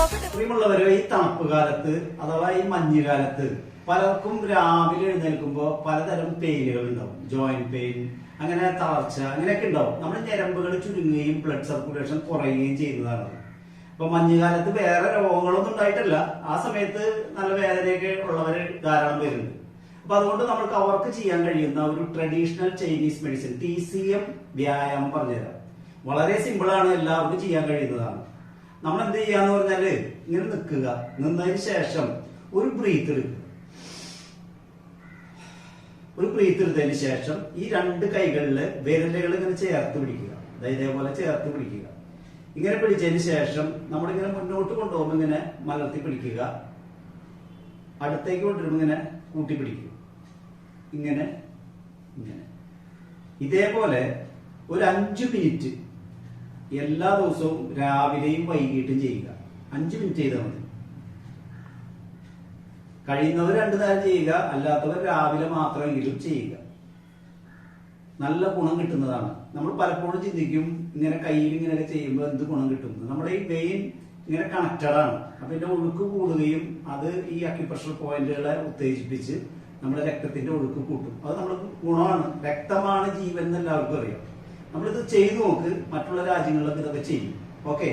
പ്രിയമുള്ളവരെ, ഈ തണുപ്പ് കാലത്ത് അഥവാ ഈ മഞ്ഞുകാലത്ത് പലർക്കും രാവിലെ എഴുന്നേൽക്കുമ്പോൾ പലതരം പെയിനുകൾ ഉണ്ടാവും. ജോയിന്റ് പെയിൻ, അങ്ങനെ തളർച്ച, അങ്ങനെയൊക്കെ ഉണ്ടാവും. നമ്മുടെ ഞരമ്പുകൾ ചുരുങ്ങുകയും ബ്ലഡ് സർക്കുലേഷൻ കുറയുകയും ചെയ്യുന്നതാണ്. അപ്പൊ മഞ്ഞുകാലത്ത് വേറെ രോഗങ്ങളൊന്നും ഉണ്ടായിട്ടല്ല, ആ സമയത്ത് നല്ല വേദനയൊക്കെ ഉള്ളവര് ധാരാളം പേരുണ്ട്. അപ്പൊ അതുകൊണ്ട് നമുക്ക് അവർക്ക് ചെയ്യാൻ കഴിയുന്ന ഒരു ട്രഡീഷണൽ ചൈനീസ് മെഡിസിൻ TCM വ്യായാമം പറഞ്ഞുതരാം. വളരെ സിമ്പിൾ ആണ്, എല്ലാവർക്കും ചെയ്യാൻ കഴിയുന്നതാണ്. നമ്മൾ എന്ത് ചെയ്യാന്ന് പറഞ്ഞാല് ഇങ്ങനെ നിൽക്കുക, നിന്നതിന് ശേഷം ഒരു ബ്രീത്ത് എടുക്കുക. ഒരു ബ്രീത്ത് എടുത്തതിന് ശേഷം ഈ രണ്ട് കൈകളില് വിരലുകൾ ഇങ്ങനെ ചേർത്ത് പിടിക്കുക. ഇതേപോലെ ചേർത്ത് പിടിക്കുക. ഇങ്ങനെ പിടിച്ചതിന് ശേഷം നമ്മളിങ്ങനെ മുന്നോട്ട് കൊണ്ടുപോകുമ്പോൾ ഇങ്ങനെ മലർത്തി പിടിക്കുക. അടുത്തേക്ക് കൊണ്ടുവരുമ്പോൾ ഇങ്ങനെ കൂട്ടി പിടിക്കുക. ഇങ്ങനെ ഇങ്ങനെ ഇതേപോലെ ഒരു 5 മിനിറ്റ് എല്ലാ ദിവസവും രാവിലെയും വൈകിട്ടും ചെയ്യുക. 5 മിനിറ്റ് ചെയ്താൽ മതി. കഴിയുന്നവർ 2 നേരം ചെയ്യുക, അല്ലാത്തവർ രാവിലെ മാത്രമെങ്കിലും ചെയ്യുക. നല്ല ഗുണം കിട്ടുന്നതാണ്. നമ്മൾ പലപ്പോഴും ചിന്തിക്കും ഇങ്ങനെ കയ്യിൽ ഇങ്ങനെയൊക്കെ ചെയ്യുമ്പോൾ എന്ത് ഗുണം കിട്ടും. നമ്മുടെ ഈ വെയിൻ ഇങ്ങനെ കണക്റ്റഡ് ആണ്. അപ്പൊ ഇതിന്റെ ഒഴുക്ക് കൂടുകയും അത് ഈ അക്യുപ്രഷർ പോയിന്റുകളെ ഉത്തേജിപ്പിച്ച് നമ്മുടെ രക്തത്തിന്റെ ഒഴുക്ക് കൂട്ടും. അത് നമ്മൾക്ക് ഗുണമാണ്. രക്തമാണ് ജീവൻ എന്ന് എല്ലാവർക്കും അറിയാം. നമ്മളിത് ചെയ്തു നോക്ക്. മറ്റുള്ള രാജ്യങ്ങളിലൊക്കെ ഇതൊക്കെ ചെയ്യും. ഓക്കെ.